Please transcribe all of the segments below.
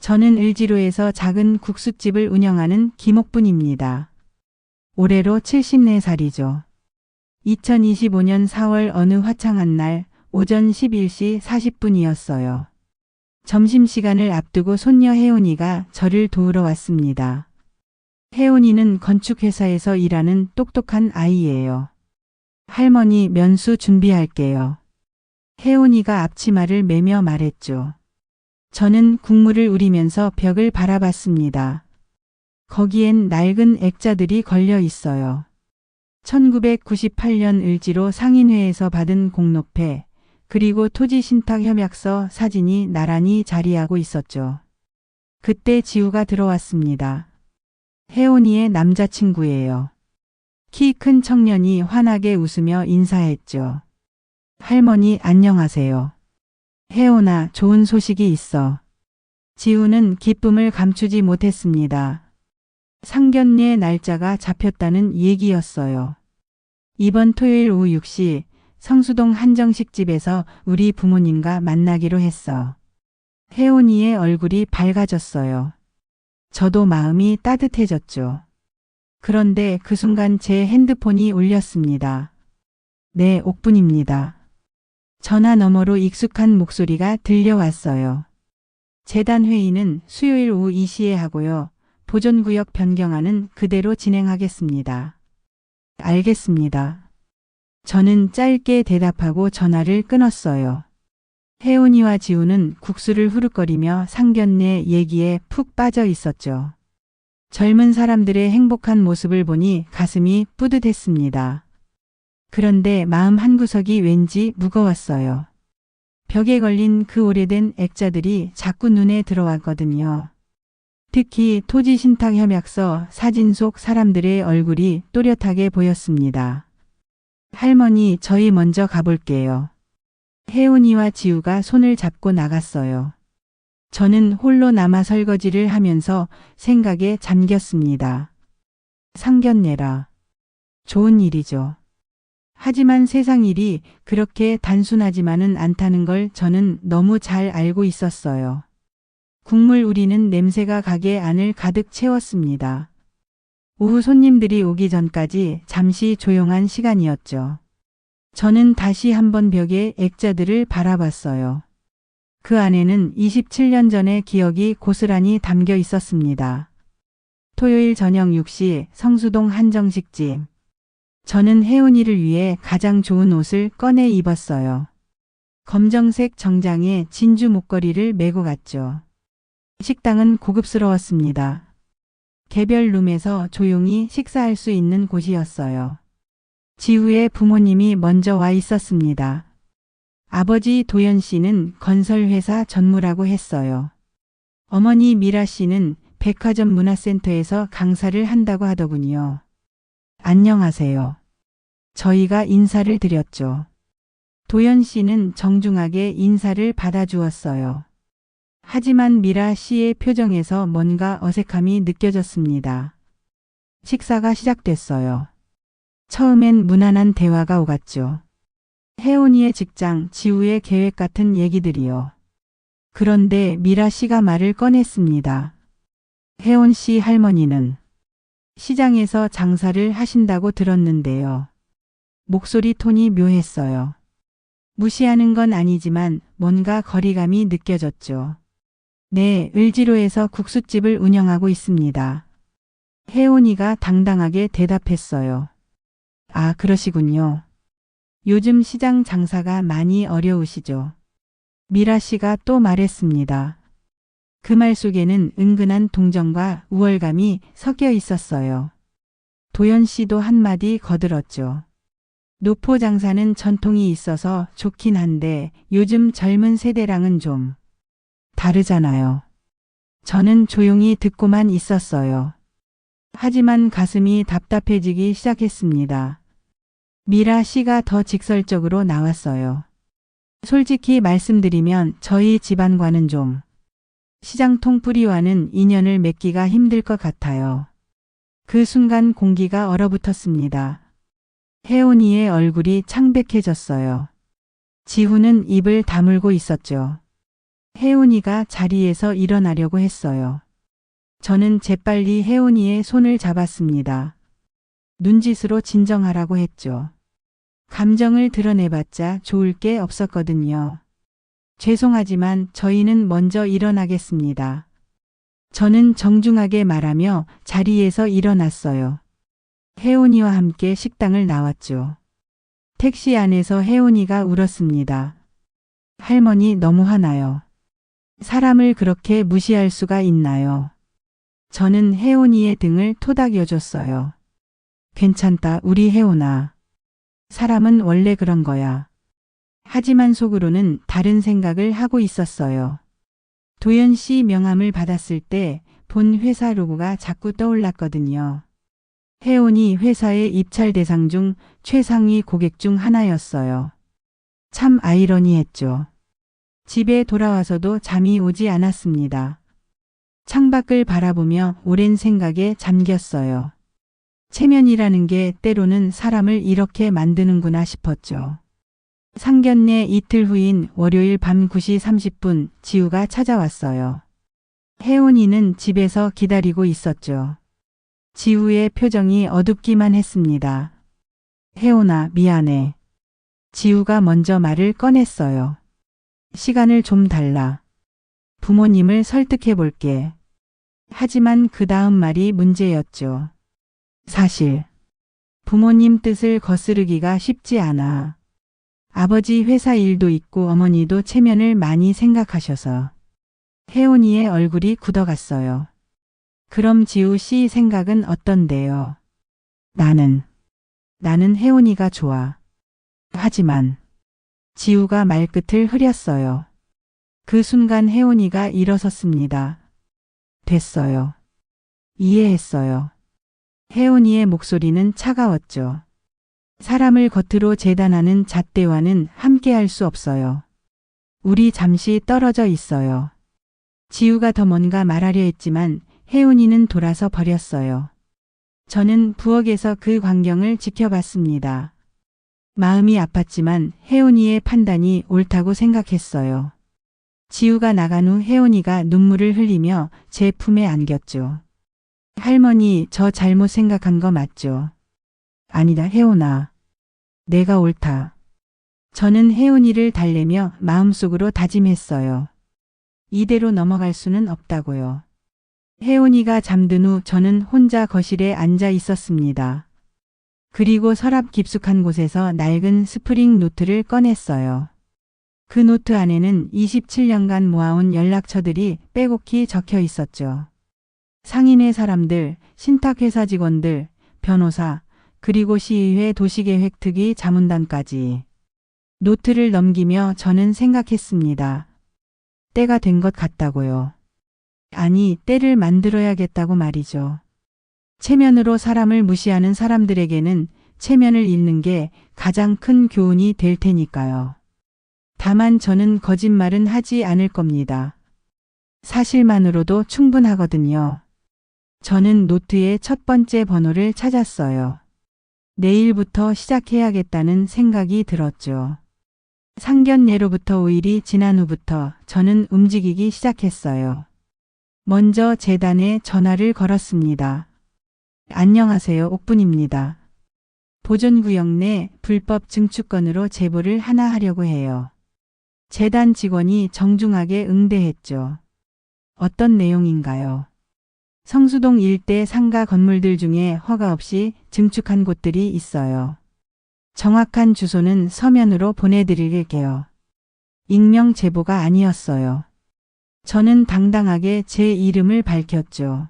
저는 을지로에서 작은 국수집을 운영하는 김옥분입니다. 올해로 74살이죠. 2025년 4월 어느 화창한 날 오전 11시 40분이었어요. 점심시간을 앞두고 손녀 혜원이가 저를 도우러 왔습니다. 혜원이는 건축회사에서 일하는 똑똑한 아이예요. 할머니, 면수 준비할게요. 혜원이가 앞치마를 매며 말했죠. 저는 국물을 우리면서 벽을 바라봤습니다. 거기엔 낡은 액자들이 걸려 있어요. 1998년 을지로 상인회에서 받은 공로패, 그리고 토지신탁협약서 사진이 나란히 자리하고 있었죠. 그때 지우가 들어왔습니다. 혜원이의 남자친구예요. 키 큰 청년이 환하게 웃으며 인사했죠. 할머니 안녕하세요. 혜원아, 좋은 소식이 있어. 지우는 기쁨을 감추지 못했습니다. 상견례 날짜가 잡혔다는 얘기였어요. 이번 토요일 오후 6시 성수동 한정식집에서 우리 부모님과 만나기로 했어. 혜원이의 얼굴이 밝아졌어요. 저도 마음이 따뜻해졌죠. 그런데 그 순간 제 핸드폰이 울렸습니다. 네, 옥분입니다. 전화 너머로 익숙한 목소리가 들려왔어요. 재단 회의는 수요일 오후 2시에 하고요. 보존구역 변경안은 그대로 진행하겠습니다. 알겠습니다. 저는 짧게 대답하고 전화를 끊었어요. 혜원이와 지우는 국수를 후루거리며 상견례 얘기에 푹 빠져 있었죠. 젊은 사람들의 행복한 모습을 보니 가슴이 뿌듯했습니다. 그런데 마음 한구석이 왠지 무거웠어요. 벽에 걸린 그 오래된 액자들이 자꾸 눈에 들어왔거든요. 특히 토지신탁협약서 사진 속 사람들의 얼굴이 또렷하게 보였습니다. 할머니, 저희 먼저 가볼게요. 혜원이와 지우가 손을 잡고 나갔어요. 저는 홀로 남아 설거지를 하면서 생각에 잠겼습니다. 상견례라. 좋은 일이죠. 하지만 세상 일이 그렇게 단순하지만은 않다는 걸 저는 너무 잘 알고 있었어요. 국물 우리는 냄새가 가게 안을 가득 채웠습니다. 오후 손님들이 오기 전까지 잠시 조용한 시간이었죠. 저는 다시 한번 벽에 액자들을 바라봤어요. 그 안에는 27년 전의 기억이 고스란히 담겨 있었습니다. 토요일 저녁 6시 성수동 한정식집. 저는 혜원이를 위해 가장 좋은 옷을 꺼내 입었어요. 검정색 정장에 진주 목걸이를 메고 갔죠. 식당은 고급스러웠습니다. 개별 룸에서 조용히 식사할 수 있는 곳이었어요. 지우의 부모님이 먼저 와 있었습니다. 아버지 도연 씨는 건설회사 전무라고 했어요. 어머니 미라 씨는 백화점 문화센터에서 강사를 한다고 하더군요. 안녕하세요. 저희가 인사를 드렸죠. 도연 씨는 정중하게 인사를 받아주었어요. 하지만 미라 씨의 표정에서 뭔가 어색함이 느껴졌습니다. 식사가 시작됐어요. 처음엔 무난한 대화가 오갔죠. 혜원이의 직장, 지우의 계획 같은 얘기들이요. 그런데 미라 씨가 말을 꺼냈습니다. 혜원 씨 할머니는 시장에서 장사를 하신다고 들었는데요. 목소리 톤이 묘했어요. 무시하는 건 아니지만 뭔가 거리감이 느껴졌죠. 네, 을지로에서 국수집을 운영하고 있습니다. 혜원이가 당당하게 대답했어요. 아, 그러시군요. 요즘 시장 장사가 많이 어려우시죠. 미라 씨가 또 말했습니다. 그 말 속에는 은근한 동정과 우월감이 섞여 있었어요. 도연 씨도 한마디 거들었죠. 노포 장사는 전통이 있어서 좋긴 한데 요즘 젊은 세대랑은 좀 다르잖아요. 저는 조용히 듣고만 있었어요. 하지만 가슴이 답답해지기 시작했습니다. 미라 씨가 더 직설적으로 나왔어요. 솔직히 말씀드리면 저희 집안과는 좀 시장 통뿌리와는 인연을 맺기가 힘들 것 같아요. 그 순간 공기가 얼어붙었습니다. 혜원이의 얼굴이 창백해졌어요. 지우는 입을 다물고 있었죠. 혜은이가 자리에서 일어나려고 했어요. 저는 재빨리 혜은이의 손을 잡았습니다. 눈짓으로 진정하라고 했죠. 감정을 드러내봤자 좋을 게 없었거든요. 죄송하지만 저희는 먼저 일어나겠습니다. 저는 정중하게 말하며 자리에서 일어났어요. 혜은이와 함께 식당을 나왔죠. 택시 안에서 혜은이가 울었습니다. 할머니 너무 화나요. 사람을 그렇게 무시할 수가 있나요? 저는 혜은이의 등을 토닥여줬어요. 괜찮다 우리 혜은아. 사람은 원래 그런 거야. 하지만 속으로는 다른 생각을 하고 있었어요. 도연 씨 명함을 받았을 때 본 회사 로고가 자꾸 떠올랐거든요. 혜은이 회사의 입찰 대상 중 최상위 고객 중 하나였어요. 참 아이러니했죠. 집에 돌아와서도 잠이 오지 않았습니다. 창밖을 바라보며 오랜 생각에 잠겼어요. 체면이라는 게 때로는 사람을 이렇게 만드는구나 싶었죠. 상견례 이틀 후인 월요일 밤 9시 30분 지우가 찾아왔어요. 혜은이는 집에서 기다리고 있었죠. 지우의 표정이 어둡기만 했습니다. 혜은아 미안해. 지우가 먼저 말을 꺼냈어요. 시간을 좀 달라. 부모님을 설득해 볼게. 하지만 그 다음 말이 문제였죠. 사실 부모님 뜻을 거스르기가 쉽지 않아. 아버지 회사 일도 있고 어머니도 체면을 많이 생각하셔서. 혜은이의 얼굴이 굳어갔어요. 그럼 지우 씨 생각은 어떤데요? 나는 혜은이가 좋아. 하지만 지우가 말끝을 흐렸어요. 그 순간 혜은이가 일어섰습니다. 됐어요. 이해했어요. 혜은이의 목소리는 차가웠죠. 사람을 겉으로 재단하는 잣대와는 함께할 수 없어요. 우리 잠시 떨어져 있어요. 지우가 더 뭔가 말하려 했지만 혜은이는 돌아서 버렸어요. 저는 부엌에서 그 광경을 지켜봤습니다. 마음이 아팠지만 혜은이의 판단이 옳다고 생각했어요. 지우가 나간 후 혜은이가 눈물을 흘리며 제 품에 안겼죠. 할머니, 저 잘못 생각한 거 맞죠? 아니다, 혜은아. 내가 옳다. 저는 혜은이를 달래며 마음속으로 다짐했어요. 이대로 넘어갈 수는 없다고요. 혜은이가 잠든 후 저는 혼자 거실에 앉아 있었습니다. 그리고 서랍 깊숙한 곳에서 낡은 스프링 노트를 꺼냈어요. 그 노트 안에는 27년간 모아온 연락처들이 빼곡히 적혀 있었죠. 상인회 사람들, 신탁회사 직원들, 변호사, 그리고 시의회 도시계획 특위 자문단까지. 노트를 넘기며 저는 생각했습니다. 때가 된 것 같다고요. 아니, 때를 만들어야겠다고 말이죠. 체면으로 사람을 무시하는 사람들에게는 체면을 잃는 게 가장 큰 교훈이 될 테니까요. 다만 저는 거짓말은 하지 않을 겁니다. 사실만으로도 충분하거든요. 저는 노트의 첫 번째 번호를 찾았어요. 내일부터 시작해야겠다는 생각이 들었죠. 상견례로부터 5일이 지난 후부터 저는 움직이기 시작했어요. 먼저 재단에 전화를 걸었습니다. 안녕하세요, 옥분입니다. 보존구역 내 불법 증축건으로 제보를 하나 하려고 해요. 재단 직원이 정중하게 응대했죠. 어떤 내용인가요? 성수동 일대 상가 건물들 중에 허가 없이 증축한 곳들이 있어요. 정확한 주소는 서면으로 보내드릴게요. 익명 제보가 아니었어요. 저는 당당하게 제 이름을 밝혔죠.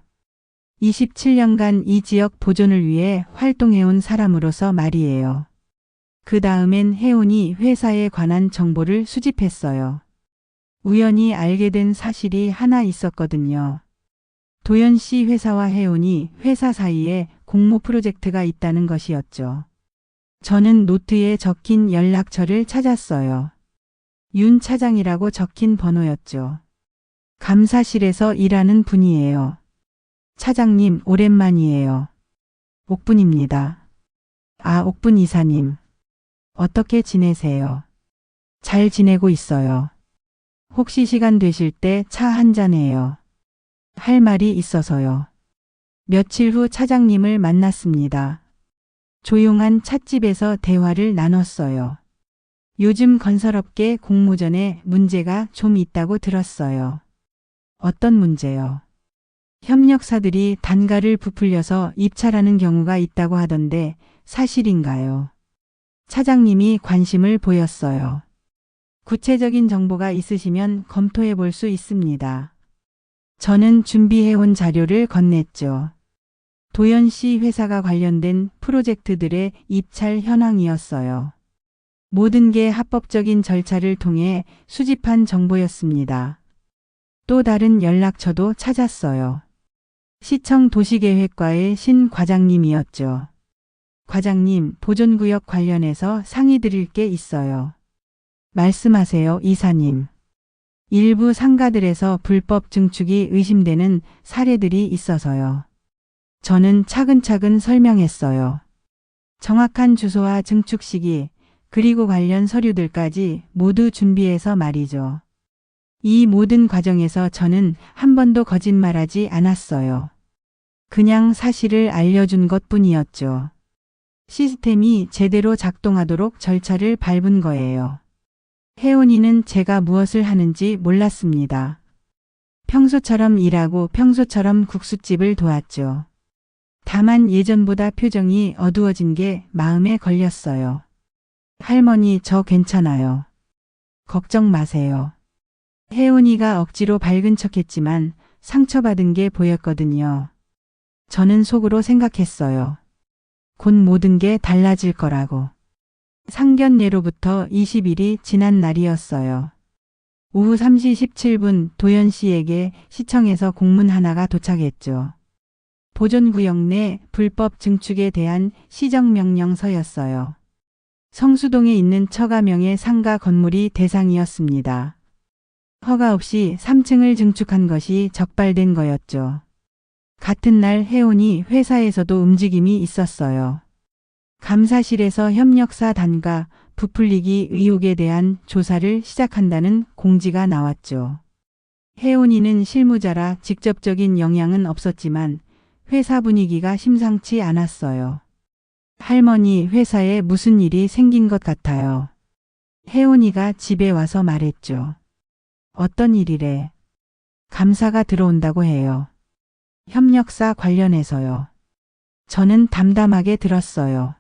27년간 이 지역 보존을 위해 활동해온 사람으로서 말이에요. 그 다음엔 혜은이 회사에 관한 정보를 수집했어요. 우연히 알게 된 사실이 하나 있었거든요. 도연 씨 회사와 혜은이 회사 사이에 공모 프로젝트가 있다는 것이었죠. 저는 노트에 적힌 연락처를 찾았어요. 윤 차장이라고 적힌 번호였죠. 감사실에서 일하는 분이에요. 차장님, 오랜만이에요. 옥분입니다. 아, 옥분 이사님. 어떻게 지내세요? 잘 지내고 있어요. 혹시 시간 되실 때 차 한잔 해요. 할 말이 있어서요. 며칠 후 차장님을 만났습니다. 조용한 찻집에서 대화를 나눴어요. 요즘 건설업계 공모전에 문제가 좀 있다고 들었어요. 어떤 문제요? 협력사들이 단가를 부풀려서 입찰하는 경우가 있다고 하던데 사실인가요? 차장님이 관심을 보였어요. 구체적인 정보가 있으시면 검토해 볼 수 있습니다. 저는 준비해온 자료를 건넸죠. 도연 씨 회사가 관련된 프로젝트들의 입찰 현황이었어요. 모든 게 합법적인 절차를 통해 수집한 정보였습니다. 또 다른 연락처도 찾았어요. 시청 도시계획과의 신 과장님이었죠. 과장님, 보존구역 관련해서 상의 드릴 게 있어요. 말씀하세요, 이사님. 일부 상가들에서 불법 증축이 의심되는 사례들이 있어서요. 저는 차근차근 설명했어요. 정확한 주소와 증축 시기, 그리고 관련 서류들까지 모두 준비해서 말이죠. 이 모든 과정에서 저는 한 번도 거짓말하지 않았어요. 그냥 사실을 알려준 것뿐이었죠. 시스템이 제대로 작동하도록 절차를 밟은 거예요. 혜원이는 제가 무엇을 하는지 몰랐습니다. 평소처럼 일하고 평소처럼 국수집을 도왔죠. 다만 예전보다 표정이 어두워진 게 마음에 걸렸어요. 할머니, 저 괜찮아요. 걱정 마세요. 혜원이가 억지로 밝은 척했지만 상처받은 게 보였거든요. 저는 속으로 생각했어요. 곧 모든 게 달라질 거라고. 상견례로부터 20일이 지난 날이었어요. 오후 3시 17분 도연 씨에게 시청에서 공문 하나가 도착했죠. 보존구역 내 불법 증축에 대한 시정명령서였어요. 성수동에 있는 처가명의 상가 건물이 대상이었습니다. 허가 없이 3층을 증축한 것이 적발된 거였죠. 같은 날 혜원이 회사에서도 움직임이 있었어요. 감사실에서 협력사 단가 부풀리기 의혹에 대한 조사를 시작한다는 공지가 나왔죠. 혜원이는 실무자라 직접적인 영향은 없었지만 회사 분위기가 심상치 않았어요. 할머니, 회사에 무슨 일이 생긴 것 같아요. 혜원이가 집에 와서 말했죠. 어떤 일이래? 감사가 들어온다고 해요. 협력사 관련해서요. 저는 담담하게 들었어요.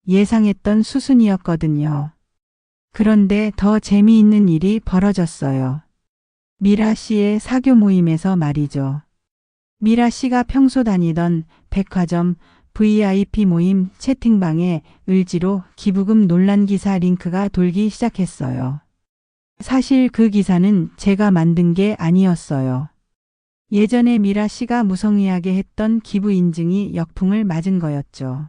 예상했던 수순이었거든요. 그런데 더 재미있는 일이 벌어졌어요. 미라 씨의 사교 모임에서 말이죠. 미라 씨가 평소 다니던 백화점 VIP 모임 채팅방에 을지로 기부금 논란 기사 링크가 돌기 시작했어요. 사실 그 기사는 제가 만든 게 아니었어요. 예전에 미라 씨가 무성의하게 했던 기부 인증이 역풍을 맞은 거였죠.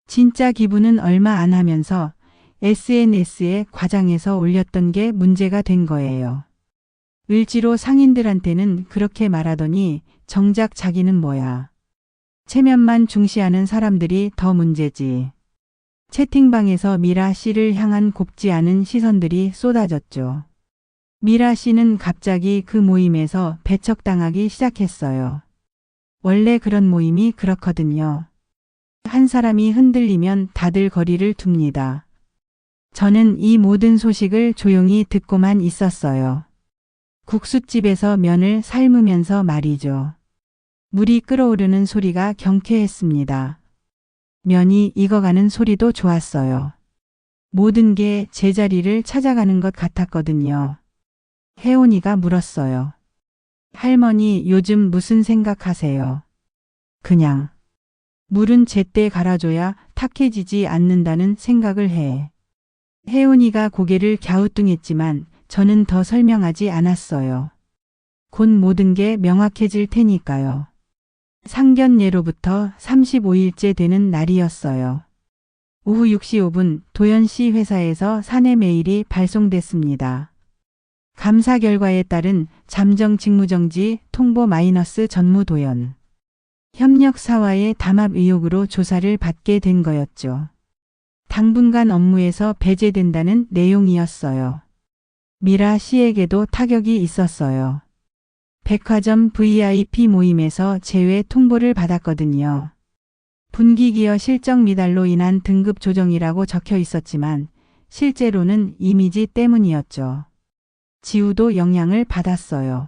진짜 기부는 얼마 안 하면서 SNS에 과장해서 올렸던 게 문제가 된 거예요. 을지로 상인들한테는 그렇게 말하더니 정작 자기는 뭐야. 체면만 중시하는 사람들이 더 문제지. 채팅방에서 미라 씨를 향한 곱지 않은 시선들이 쏟아졌죠. 미라 씨는 갑자기 그 모임에서 배척당하기 시작했어요. 원래 그런 모임이 그렇거든요. 한 사람이 흔들리면 다들 거리를 둡니다. 저는 이 모든 소식을 조용히 듣고만 있었어요. 국수집에서 면을 삶으면서 말이죠. 물이 끓어오르는 소리가 경쾌했습니다. 면이 익어가는 소리도 좋았어요. 모든 게 제자리를 찾아가는 것 같았거든요. 혜원이가 물었어요. 할머니, 요즘 무슨 생각하세요? 그냥. 물은 제때 갈아줘야 탁해지지 않는다는 생각을 해. 혜원이가 고개를 갸우뚱했지만 저는 더 설명하지 않았어요. 곧 모든 게 명확해질 테니까요. 상견례로부터 35일째 되는 날이었어요. 오후 6시 5분 도연 씨 회사에서 사내 메일이 발송됐습니다. 감사 결과에 따른 잠정 직무정지 통보 마이너스 전무 도연. 협력사와의 담합 의혹으로 조사를 받게 된 거였죠. 당분간 업무에서 배제된다는 내용이었어요. 미라 씨에게도 타격이 있었어요. 백화점 VIP 모임에서 제외 통보를 받았거든요. 분기기여 실적 미달로 인한 등급 조정이라고 적혀 있었지만 실제로는 이미지 때문이었죠. 지우도 영향을 받았어요.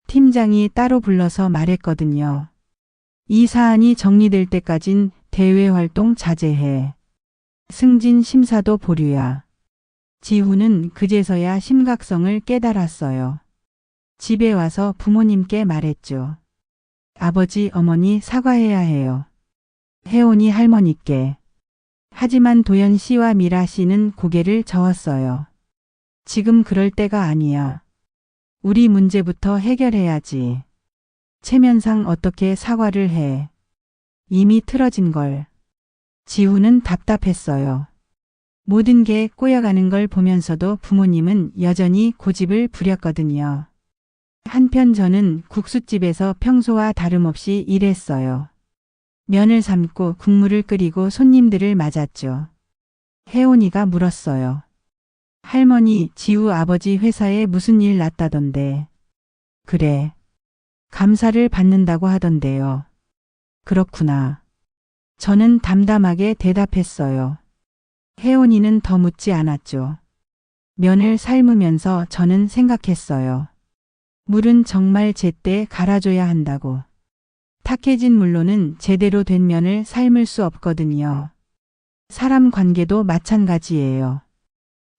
팀장이 따로 불러서 말했거든요. 이 사안이 정리될 때까진 대외 활동 자제해. 승진 심사도 보류야. 지우는 그제서야 심각성을 깨달았어요. 집에 와서 부모님께 말했죠. 아버지, 어머니 사과해야 해요. 혜원이 할머니께. 하지만 도연 씨와 미라 씨는 고개를 저었어요. 지금 그럴 때가 아니야. 우리 문제부터 해결해야지. 체면상 어떻게 사과를 해. 이미 틀어진 걸. 지우는 답답했어요. 모든 게 꼬여가는 걸 보면서도 부모님은 여전히 고집을 부렸거든요. 한편 저는 국수집에서 평소와 다름없이 일했어요. 면을 삶고 국물을 끓이고 손님들을 맞았죠. 혜원이가 물었어요. 할머니, 지우 아버지 회사에 무슨 일 났다던데. 그래. 감사를 받는다고 하던데요. 그렇구나. 저는 담담하게 대답했어요. 혜원이는 더 묻지 않았죠. 면을 삶으면서 저는 생각했어요. 물은 정말 제때 갈아줘야 한다고. 탁해진 물로는 제대로 된 면을 삶을 수 없거든요. 사람 관계도 마찬가지예요.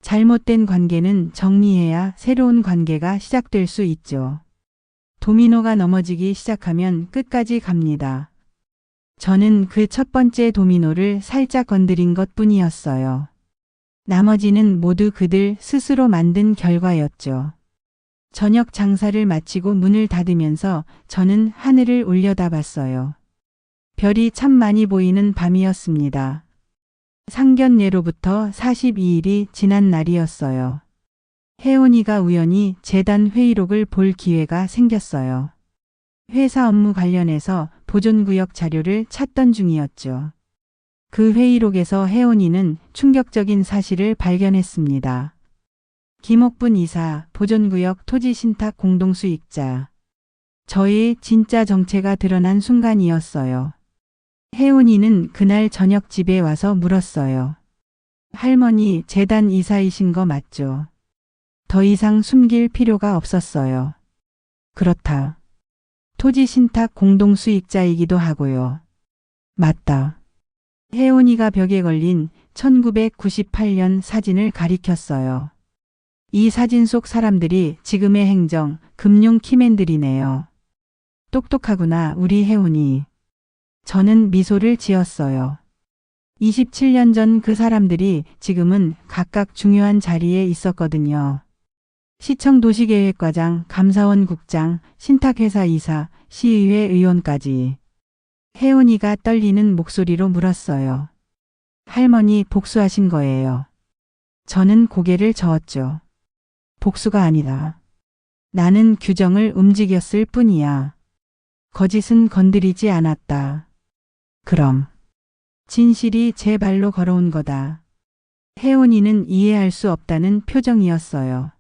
잘못된 관계는 정리해야 새로운 관계가 시작될 수 있죠. 도미노가 넘어지기 시작하면 끝까지 갑니다. 저는 그 첫 번째 도미노를 살짝 건드린 것 뿐이었어요. 나머지는 모두 그들 스스로 만든 결과였죠. 저녁 장사를 마치고 문을 닫으면서 저는 하늘을 올려다봤어요. 별이 참 많이 보이는 밤이었습니다. 상견례로부터 42일이 지난 날이었어요. 혜원이가 우연히 재단 회의록을 볼 기회가 생겼어요. 회사 업무 관련해서 보존구역 자료를 찾던 중이었죠. 그 회의록에서 혜원이는 충격적인 사실을 발견했습니다. 김옥분 이사, 보존구역 토지 신탁 공동수익자. 저의 진짜 정체가 드러난 순간이었어요. 혜원이는 그날 저녁 집에 와서 물었어요. 할머니, 재단 이사이신 거 맞죠? 더 이상 숨길 필요가 없었어요. 그렇다. 토지 신탁 공동수익자이기도 하고요. 맞다. 혜원이가 벽에 걸린 1998년 사진을 가리켰어요. 이 사진 속 사람들이 지금의 행정, 금융 키맨들이네요. 똑똑하구나, 우리 혜원이. 저는 미소를 지었어요. 27년 전 그 사람들이 지금은 각각 중요한 자리에 있었거든요. 시청 도시계획과장, 감사원 국장, 신탁회사 이사, 시의회 의원까지. 혜원이가 떨리는 목소리로 물었어요. 할머니, 복수하신 거예요. 저는 고개를 저었죠. 복수가 아니다. 나는 규정을 움직였을 뿐이야. 거짓은 건드리지 않았다. 그럼 진실이 제 발로 걸어온 거다. 혜원이는 이해할 수 없다는 표정이었어요.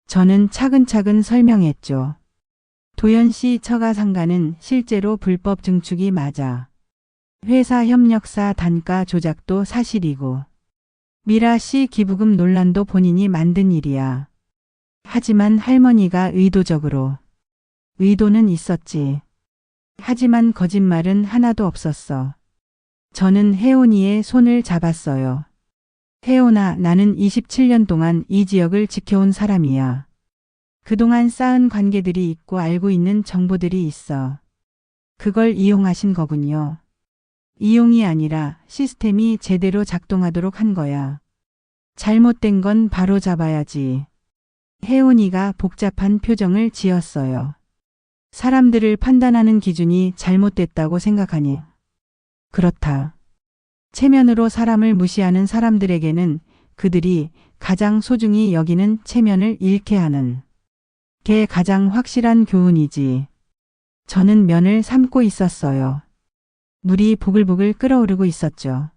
저는 차근차근 설명했죠. 도연 씨 처가 상가는 실제로 불법 증축이 맞아. 회사 협력사 단가 조작도 사실이고. 미라 씨 기부금 논란도 본인이 만든 일이야. 하지만 할머니가 의도적으로. 의도는 있었지. 하지만 거짓말은 하나도 없었어. 저는 혜원이의 손을 잡았어요. 혜원아, 나는 27년 동안 이 지역을 지켜온 사람이야. 그동안 쌓은 관계들이 있고 알고 있는 정보들이 있어. 그걸 이용하신 거군요. 이용이 아니라 시스템이 제대로 작동하도록 한 거야. 잘못된 건 바로 잡아야지. 혜원이가 복잡한 표정을 지었어요. 사람들을 판단하는 기준이 잘못됐다고 생각하니. 그렇다. 체면으로 사람을 무시하는 사람들에게는 그들이 가장 소중히 여기는 체면을 잃게 하는 게 가장 확실한 교훈이지. 저는 면을 삶고 있었어요. 물이 보글보글 끓어오르고 있었죠.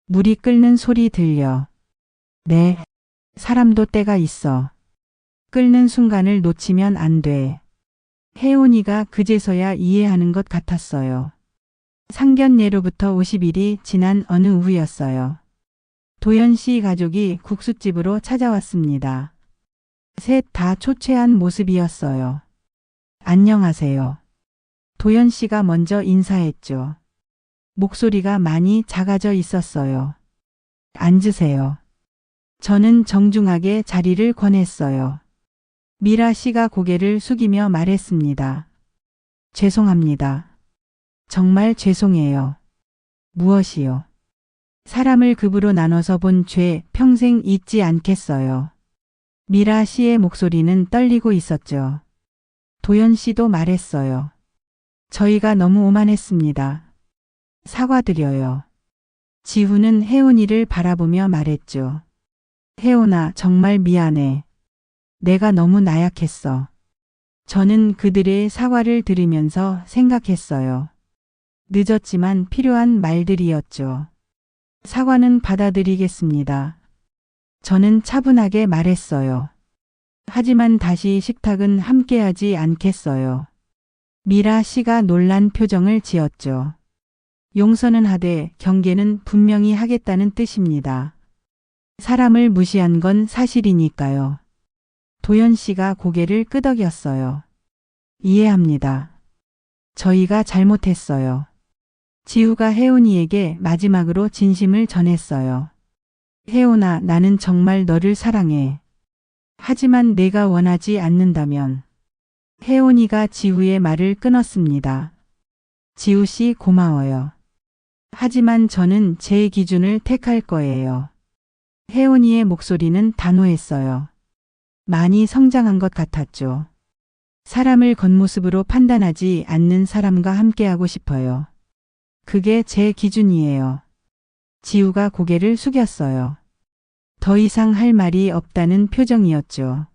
물이 끓는 소리 들려. 네, 사람도 때가 있어. 끓는 순간을 놓치면 안 돼. 혜원이가 그제서야 이해하는 것 같았어요. 상견례로부터 50일이 지난 어느 오후였어요. 도연 씨 가족이 국수집으로 찾아왔습니다. 셋 다 초췌한 모습이었어요. 안녕하세요. 도연 씨가 먼저 인사했죠. 목소리가 많이 작아져 있었어요. 앉으세요. 저는 정중하게 자리를 권했어요. 미라 씨가 고개를 숙이며 말했습니다. 죄송합니다. 정말 죄송해요. 무엇이요? 사람을 급으로 나눠서 본 죄 평생 잊지 않겠어요. 미라 씨의 목소리는 떨리고 있었죠. 도연 씨도 말했어요. 저희가 너무 오만했습니다. 사과드려요. 지훈은 혜원이를 바라보며 말했죠. 혜원아, 정말 미안해. 내가 너무 나약했어. 저는 그들의 사과를 들으면서 생각했어요. 늦었지만 필요한 말들이었죠. 사과는 받아들이겠습니다. 저는 차분하게 말했어요. 하지만 다시 식탁은 함께하지 않겠어요. 미라 씨가 놀란 표정을 지었죠. 용서는 하되 경계는 분명히 하겠다는 뜻입니다. 사람을 무시한 건 사실이니까요. 도연 씨가 고개를 끄덕였어요. 이해합니다. 저희가 잘못했어요. 지우가 혜원이에게 마지막으로 진심을 전했어요. 혜원아, 나는 정말 너를 사랑해. 하지만 내가 원하지 않는다면. 혜원이가 지우의 말을 끊었습니다. 지우 씨 고마워요. 하지만 저는 제 기준을 택할 거예요. 혜원이의 목소리는 단호했어요. 많이 성장한 것 같았죠. 사람을 겉모습으로 판단하지 않는 사람과 함께하고 싶어요. 그게 제 기준이에요. 지우가 고개를 숙였어요. 더 이상 할 말이 없다는 표정이었죠.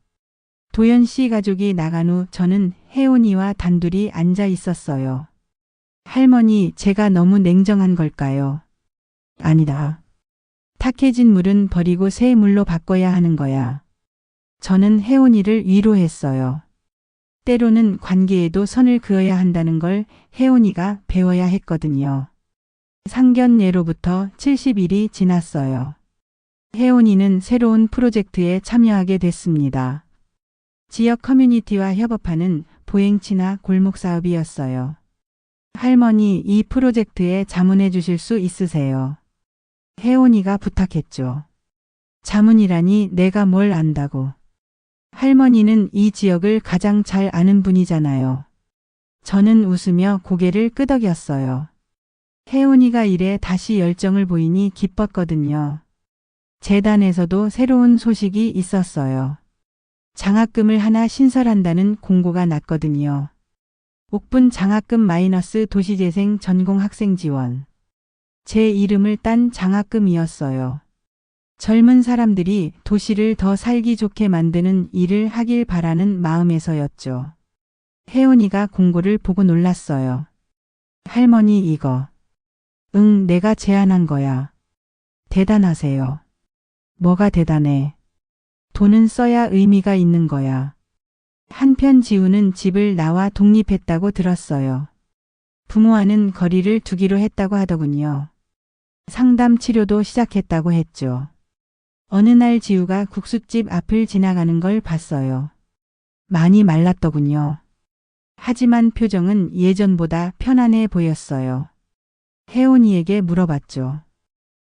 도연 씨 가족이 나간 후 저는 혜원이와 단둘이 앉아 있었어요. 할머니, 제가 너무 냉정한 걸까요? 아니다. 탁해진 물은 버리고 새 물로 바꿔야 하는 거야. 저는 혜원이를 위로했어요. 때로는 관계에도 선을 그어야 한다는 걸 혜원이가 배워야 했거든요. 상견례로부터 70일이 지났어요. 혜원이는 새로운 프로젝트에 참여하게 됐습니다. 지역 커뮤니티와 협업하는 보행친화 골목 사업이었어요. 할머니, 이 프로젝트에 자문해 주실 수 있으세요? 혜원이가 부탁했죠. 자문이라니 내가 뭘 안다고. 할머니는 이 지역을 가장 잘 아는 분이잖아요. 저는 웃으며 고개를 끄덕였어요. 혜원이가 일에 다시 열정을 보이니 기뻤거든요. 재단에서도 새로운 소식이 있었어요. 장학금을 하나 신설한다는 공고가 났거든요. 옥분 장학금 마이너스 도시재생 전공 학생 지원. 제 이름을 딴 장학금이었어요. 젊은 사람들이 도시를 더 살기 좋게 만드는 일을 하길 바라는 마음에서였죠. 혜원이가 공고를 보고 놀랐어요. 할머니, 이거. 응, 내가 제안한 거야. 대단하세요. 뭐가 대단해? 돈은 써야 의미가 있는 거야. 한편 지우는 집을 나와 독립했다고 들었어요. 부모와는 거리를 두기로 했다고 하더군요. 상담 치료도 시작했다고 했죠. 어느 날 지우가 국수집 앞을 지나가는 걸 봤어요. 많이 말랐더군요. 하지만 표정은 예전보다 편안해 보였어요. 혜원이에게 물어봤죠.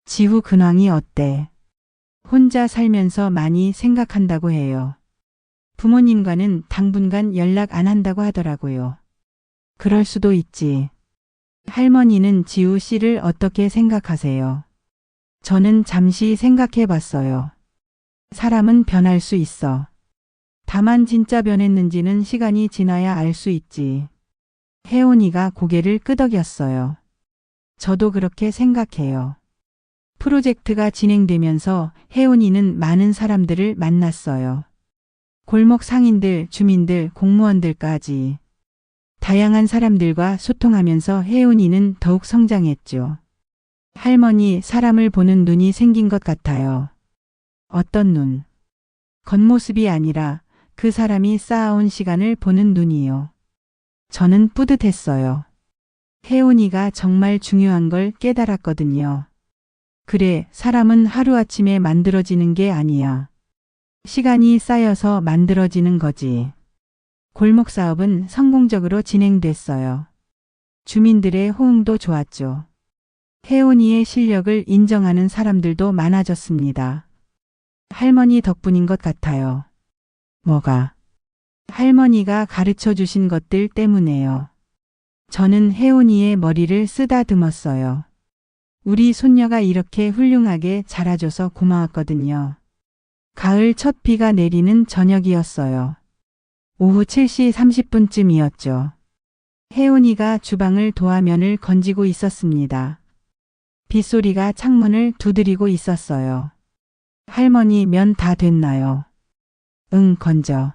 지우 근황이 어때? 혼자 살면서 많이 생각한다고 해요. 부모님과는 당분간 연락 안 한다고 하더라고요. 그럴 수도 있지. 할머니는 지우 씨를 어떻게 생각하세요? 저는 잠시 생각해 봤어요. 사람은 변할 수 있어. 다만 진짜 변했는지는 시간이 지나야 알 수 있지. 혜원이가 고개를 끄덕였어요. 저도 그렇게 생각해요. 프로젝트가 진행되면서 혜원이는 많은 사람들을 만났어요. 골목 상인들, 주민들, 공무원들까지. 다양한 사람들과 소통하면서 혜원이는 더욱 성장했죠. 할머니, 사람을 보는 눈이 생긴 것 같아요. 어떤 눈? 겉모습이 아니라 그 사람이 쌓아온 시간을 보는 눈이요. 저는 뿌듯했어요. 혜원이가 정말 중요한 걸 깨달았거든요. 그래, 사람은 하루아침에 만들어지는 게 아니야. 시간이 쌓여서 만들어지는 거지. 골목 사업은 성공적으로 진행됐어요. 주민들의 호응도 좋았죠. 혜원이의 실력을 인정하는 사람들도 많아졌습니다. 할머니 덕분인 것 같아요. 뭐가? 할머니가 가르쳐 주신 것들 때문에요. 저는 혜원이의 머리를 쓰다듬었어요. 우리 손녀가 이렇게 훌륭하게 자라줘서 고마웠거든요. 가을 첫 비가 내리는 저녁이었어요. 오후 7시 30분쯤이었죠. 혜원이가 주방을 도와 면을 건지고 있었습니다. 빗소리가 창문을 두드리고 있었어요. 할머니 면 다 됐나요? 응, 건져.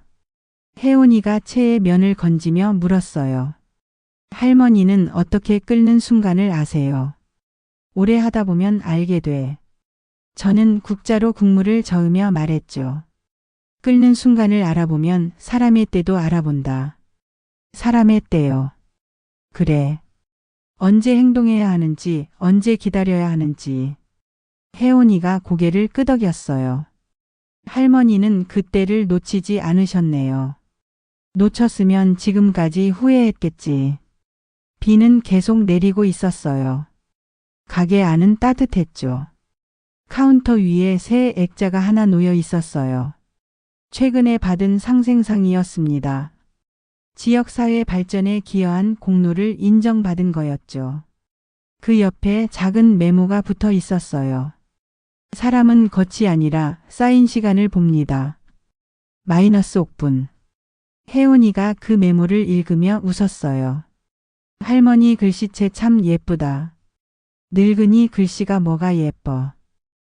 혜원이가 체에 면을 건지며 물었어요. 할머니는 어떻게 끓는 순간을 아세요? 오래 하다 보면 알게 돼. 저는 국자로 국물을 저으며 말했죠. 끓는 순간을 알아보면 사람의 때도 알아본다. 사람의 때요. 그래. 언제 행동해야 하는지, 언제 기다려야 하는지. 혜원이가 고개를 끄덕였어요. 할머니는 그 때를 놓치지 않으셨네요. 놓쳤으면 지금까지 후회했겠지. 비는 계속 내리고 있었어요. 가게 안은 따뜻했죠. 카운터 위에 새 액자가 하나 놓여 있었어요. 최근에 받은 상생상이었습니다. 지역사회 발전에 기여한 공로를 인정받은 거였죠. 그 옆에 작은 메모가 붙어 있었어요. 사람은 겉이 아니라 쌓인 시간을 봅니다. -5분. 혜원이가 그 메모를 읽으며 웃었어요. 할머니 글씨체 참 예쁘다. 늙으니 글씨가 뭐가 예뻐.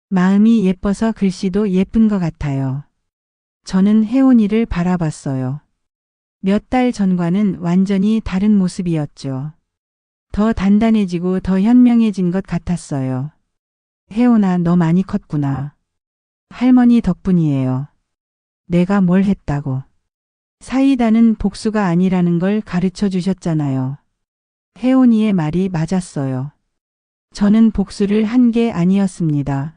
마음이 예뻐서 글씨도 예쁜 것 같아요. 저는 혜원이를 바라봤어요. 몇 달 전과는 완전히 다른 모습이었죠. 더 단단해지고 더 현명해진 것 같았어요. 혜원아, 너 많이 컸구나. 할머니 덕분이에요. 내가 뭘 했다고. 사이다는 복수가 아니라는 걸 가르쳐 주셨잖아요. 혜원이의 말이 맞았어요. 저는 복수를 한 게 아니었습니다.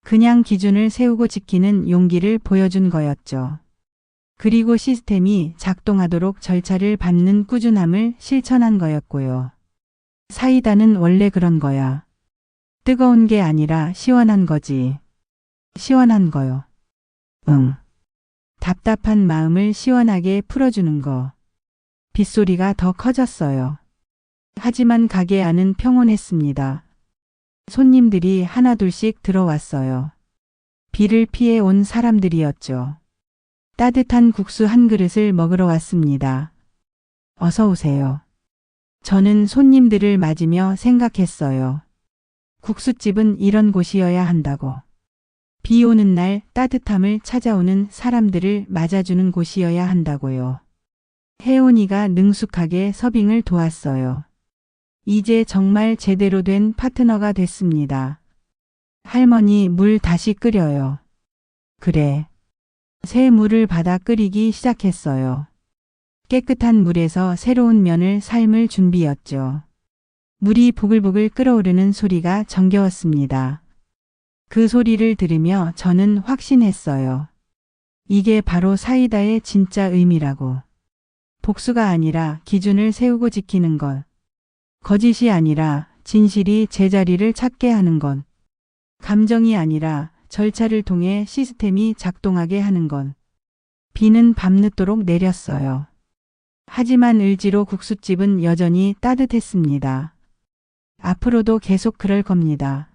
그냥 기준을 세우고 지키는 용기를 보여준 거였죠. 그리고 시스템이 작동하도록 절차를 밟는 꾸준함을 실천한 거였고요. 사이다는 원래 그런 거야. 뜨거운 게 아니라 시원한 거지. 시원한 거요. 응. 답답한 마음을 시원하게 풀어주는 거. 빗소리가 더 커졌어요. 하지만 가게 안은 평온했습니다. 손님들이 하나둘씩 들어왔어요. 비를 피해 온 사람들이었죠. 따뜻한 국수 한 그릇을 먹으러 왔습니다. 어서 오세요. 저는 손님들을 맞으며 생각했어요. 국수집은 이런 곳이어야 한다고. 비 오는 날 따뜻함을 찾아오는 사람들을 맞아주는 곳이어야 한다고요. 혜원이가 능숙하게 서빙을 도왔어요. 이제 정말 제대로 된 파트너가 됐습니다. 할머니, 물 다시 끓여요. 그래. 새 물을 받아 끓이기 시작했어요. 깨끗한 물에서 새로운 면을 삶을 준비였죠. 물이 보글보글 끓어오르는 소리가 정겨웠습니다. 그 소리를 들으며 저는 확신했어요. 이게 바로 사이다의 진짜 의미라고. 복수가 아니라 기준을 세우고 지키는 것. 거짓이 아니라 진실이 제자리를 찾게 하는 것. 감정이 아니라 절차를 통해 시스템이 작동하게 하는 것. 비는 밤늦도록 내렸어요. 하지만 을지로 국수집은 여전히 따뜻했습니다. 앞으로도 계속 그럴 겁니다.